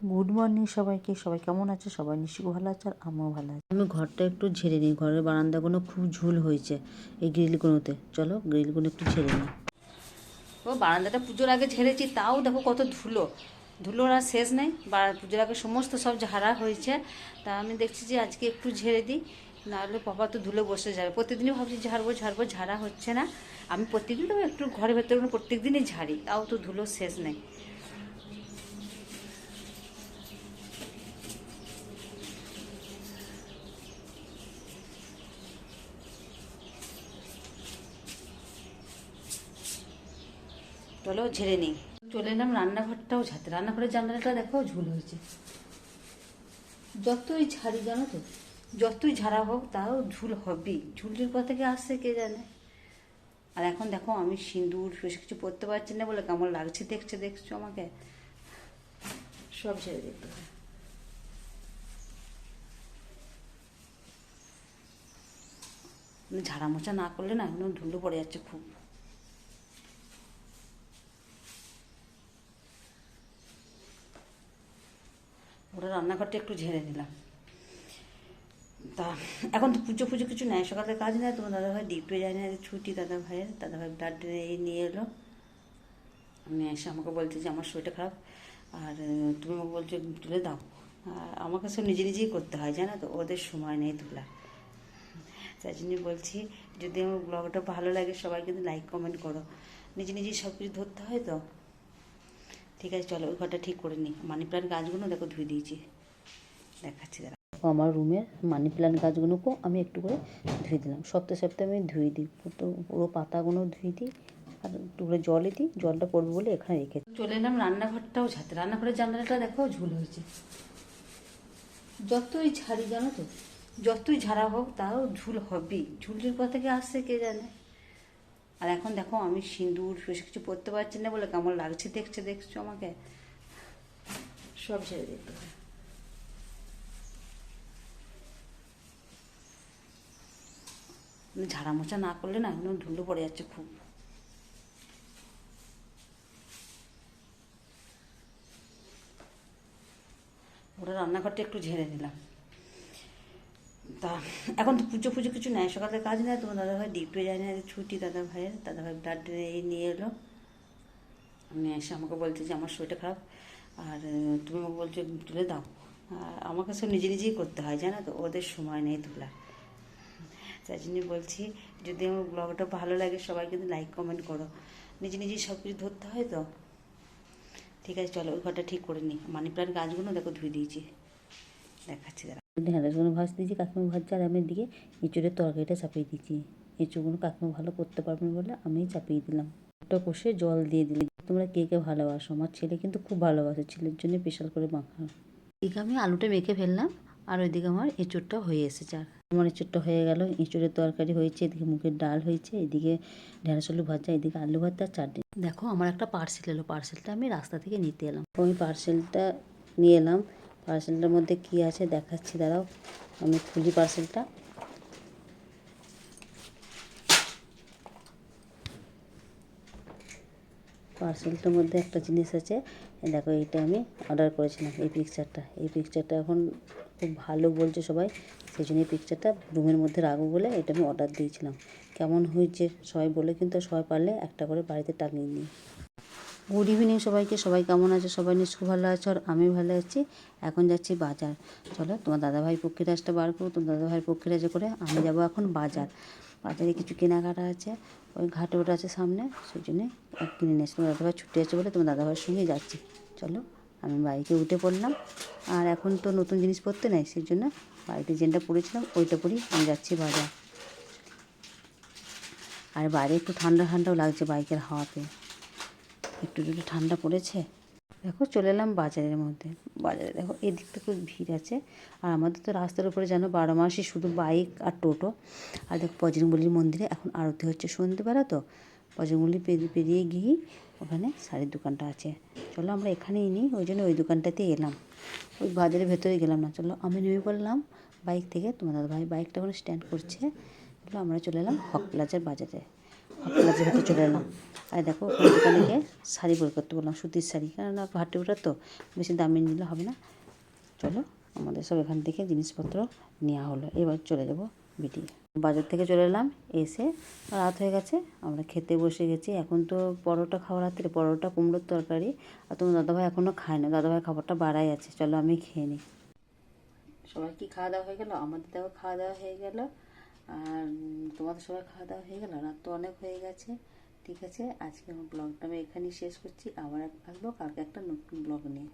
Good morning সবাইকে। সবাই কেমন আছে? সবাই নিশ্চয়ই ভালো আছে আর আমিও ভালো আছি। আমি ঘরটা একটু ঝেড়ে নিই। ঘরের বারান্দাগুলো খুব ঝুল হয়েছে এই গ্রিলগুলোতে। চলো গ্রিলগুলো একটু ঝেড়ে নিই। ও বারান্দাটা পুজোর আগে ঝেড়েছি, তাও দেখো কত ধুলো। ধুলোর আর শেষ নেই। পুজোর আগে সমস্ত সব ঝাড়া হয়েছে। তা আমি দেখছি যে আজকে একটু ঝেড়ে দিই, নাহলে পাপা তো ধুলো বসে যাবে। প্রত্যেকদিনই ভাবছি ঝাড়বো ঝাড়বো, ঝাড়া হচ্ছে না। আমি প্রত্যেকদিন তো একটু ঘরের ভেতরে প্রত্যেক দিনই ঝাড়ি, তাও তো ধুলো শেষ নেই। চলো ঝেড়ে নিই। চলে এলাম রান্নাঘরটাও ঝাড়তে। রান্নাঘরের জানলাটা দেখো ঝুল হয়েছে। যতই ঝাড়ি জানো তো, যতই ঝাড়া হোক তাও ঝুল হবেই। ঝুলের কথা থেকে আসছে কে জানে। আর এখন দেখো আমি সিঁদুর বেশি কিছু পরতে পারছি না বলে কেমন লাগছে দেখছো আমাকে। সব ঝেড়ে দিতে হয়। ঝাড়া মোছা না করলে না এখন ধুলো পড়ে যাচ্ছে খুব। ওরা রান্নাঘরটা একটু ঝেড়ে নিলাম। তা এখন তো পুজো পুজো কিছু নেই, সকালে কাজ নেই। তোমার দাদাভাই ডিউটি যায় না, ছুটি দাদাভাই ব্লাড নিয়ে এলো। আমি এসে আমাকে বলছে যে আমার শরীরটা খারাপ, আর তুমি আমাকে বলছো তুলে দাও। আর আমাকে সব নিজে নিজেই করতে হয় জানো তো, ওদের সময় নেই তোলা। তাই জন্যই বলছি, যদি আমার ব্লগটা ভালো লাগে সবাই কিন্তু লাইক কমেন্ট করো। নিজে নিজেই সব কিছু ধরতে হয় তো। ঠিক আছে চলো ওই ঘরটা ঠিক করে নিই। মানি প্ল্যান্ট গাছগুলো দেখো ধুয়ে দিয়েছি, দেখাচ্ছি দাঁড়া। আমার রুমের মানি প্ল্যান্ট গাছগুলোকেও আমি একটু করে ধুয়ে দিলাম। সপ্তাহে আমি ধুয়ে দিই, পুরো পাতাগুলো ধুয়ে দিই আর একটু করে জলে দিই। জলটা পড়বে বলে এখানে রেখে চলে এলাম রান্নাঘরটাও ঝাড়তে। রান্নাঘরের জানলাটা দেখো ঝুল হয়েছে। যতই ঝাড়ি জানো তো, যতই ঝাড়া হোক তাও ঝুল হবেই। ঝুলের কথা থেকে আসছে কে জানে। আর এখন দেখো আমি সিঁদুর বেশি কিছু পরতে পারছি না বলে কেমন লাগছে দেখছো আমাকে। সব ঝেড়ে দিতে হয়। ঝাড়া মোছা না করলে না এখন ধুলো পড়ে যাচ্ছে খুব। ওরা রান্নাঘরটা একটু ঝেড়ে নিলাম। তা এখন তো পুজো পুজো কিছু নেই, সকালে কাজ নেই। তোমার দাদাভাই ডিউটি যায় না, ছুটি দাদাভাই ব্লাড নিয়ে এলো। আমি এসে আমাকে বলছে যে আমার শরীরটা খারাপ, আর তুমি আমাকে বলছো তুলে দাও। আর আমাকে সব নিজে নিজেই করতে হয় জানো তো, ওদের সময় নেই তোলা। তাই জন্যই বলছি, যদি আমার ব্লগটা ভালো লাগে সবাই কিন্তু লাইক কমেন্ট করো। নিজে নিজেই সব কিছু ধরতে হয় তো। ঠিক আছে চলো ওই ঘরটা ঠিক করে নিই। মানি প্ল্যান্ট গাছগুলো দেখো ধুয়ে দিয়েছি, দেখাচ্ছি দাঁড়া। ঢেঁড়সগুলো ভাজ দিয়েছি, কাকিমা ভাজছে, আর আমি দিকে এঁচুড়ের তরকারিটা চাপিয়ে দিয়েছি। এঁচুড়গুলো কাকিমা ভালো করতে পারবেন বলে আমি চাপিয়ে দিলাম। ওটা কষে জল দিয়ে দিলি। তোমরা কে কে ভালোবাসো? আমার ছেলে কিন্তু খুব ভালোবাসে, ছেলের জন্য স্পেশাল করে মাখা। এদিকে আমি আলুটা মেখে ফেললাম, আর ওইদিকে আমার এঁচুড়টা হয়ে এসেছে। আর আমার এঁচুড়টা হয়ে গেল, এঁচুড়ের তরকারি হয়েছে, এদিকে মুগের ডাল হয়েছে, এদিকে ঢেঁড়স আলু ভাজা, এদিকে আলু ভাজা আর চাটনি। দেখো আমার একটা পার্সেল এলো, পার্সেলটা আমি রাস্তা থেকে নিতে এলাম। আমি পার্সেলটা নিয়ে এলাম। পার্সেলটার মধ্যে কি আছে দেখাচ্ছি, দাঁড়াও আমি খুলি পার্সেলটা। পার্সেলটার মধ্যে একটা জিনিস আছে, দেখো এইটা আমি অর্ডার করেছিলাম। এই পিকচারটা এখন খুব ভালো বলছে সবাই, সেই জন্য এই পিকচারটা রুমের মধ্যে রাখবো বলে এটা আমি অর্ডার দিয়েছিলাম। কেমন হয়েছে সবাই বলে কিন্তু, সবাই পারলে একটা করে বাড়িতে টাঙিয়ে নিই। গুড ইভিনিং সবাইকে। সবাই কেমন আছে? সবাই নিশ্চয়ই ভালো আছে আর আমি ভালো আছি। এখন যাচ্ছি বাজার। চলো তোমার দাদাভাই পক্ষীরাজটা বার করো, তোমার দাদাভাই পক্ষীরাজে করে আমি যাব এখন বাজার। বাজারে কিছু কেনাকাটা আছে, ওই ঘাটে ওটা আছে সামনে, সেই জন্যে কিনে নিয়ে এসে তোমার দাদাভাই ছুটি আছে বলে তোমার দাদাভাইয়ের সঙ্গে যাচ্ছি। চলো আমি বাইকে উঠে পড়লাম। আর এখন তো নতুন জিনিস পরতে নেই, সেই জন্য বাড়িতে যেটা পরেছিলাম ওইটা পরেই আমি যাচ্ছি বাজার। আর বাইরে একটু ঠান্ডা ঠান্ডাও লাগছে বাইকের হাওয়াতে, একটু ঠান্ডা পড়েছে। দেখো চলে এলাম বাজারের মধ্যে। বাজারে দেখো এদিকটা খুব ভিড় আছে। আর আমাদের তো রাস্তার উপরে যেন 12 মাসই শুধু বাইক আর টোটো। আর দেখো বজরংবলীর মন্দিরে এখন আরতি হচ্ছে সন্ধ্যেবেলা তো। বজরংবলী পেরিয়ে গিয়েই ওখানে শাড়ির দোকানটা আছে। চলো আমরা এখানেই নিই, ওই জন্য ওই দোকানটাতে এলাম। ওই বাজারের ভেতরে গেলাম না। চলো আমি নেমে পড়লাম বাইক থেকে। তোমার দাদাভাই বাইকটা ওখানে স্ট্যান্ড করছে। চলো আমরা চলে এলাম হক প্লাজার বাজারে। কাজে হাতে চলে এলাম। আর দেখো ওখানে দোকানে গিয়ে শাড়ি বের করতে বললাম, সুতির শাড়ি, কেননা ভাটে ওটা তো বেশি দামি নিলে হবে না। চলো আমাদের সব এখান থেকে জিনিসপত্র নেওয়া হলো, এবার চলে যাব বিটি। বাজার থেকে চলে এলাম, এসে রাত হয়ে গেছে, আমরা খেতে বসে গেছি। এখন তো পরোটা খাওয়া, রাত্রে পরোটা কুমড়োর তরকারি। আর তোমার দাদাভাই এখনও খায় না, দাদাভাই খাবারটা বাড়াই আছে। চলো আমি খেয়ে নিই। সবাই কি খাওয়া দাওয়া হয়ে গেল? আমাদের দেখো খাওয়া দাওয়া হয়ে গেল, আর তোমাদের সবাই খাওয়া দাওয়া হয়ে গেল। রাত তো অনেক হয়ে গেছে। ঠিক আছে, আজকে আমার ব্লগটা আমি এখানেই শেষ করছি। আবার আসবো কালকে একটা নতুন ব্লগ নিয়ে।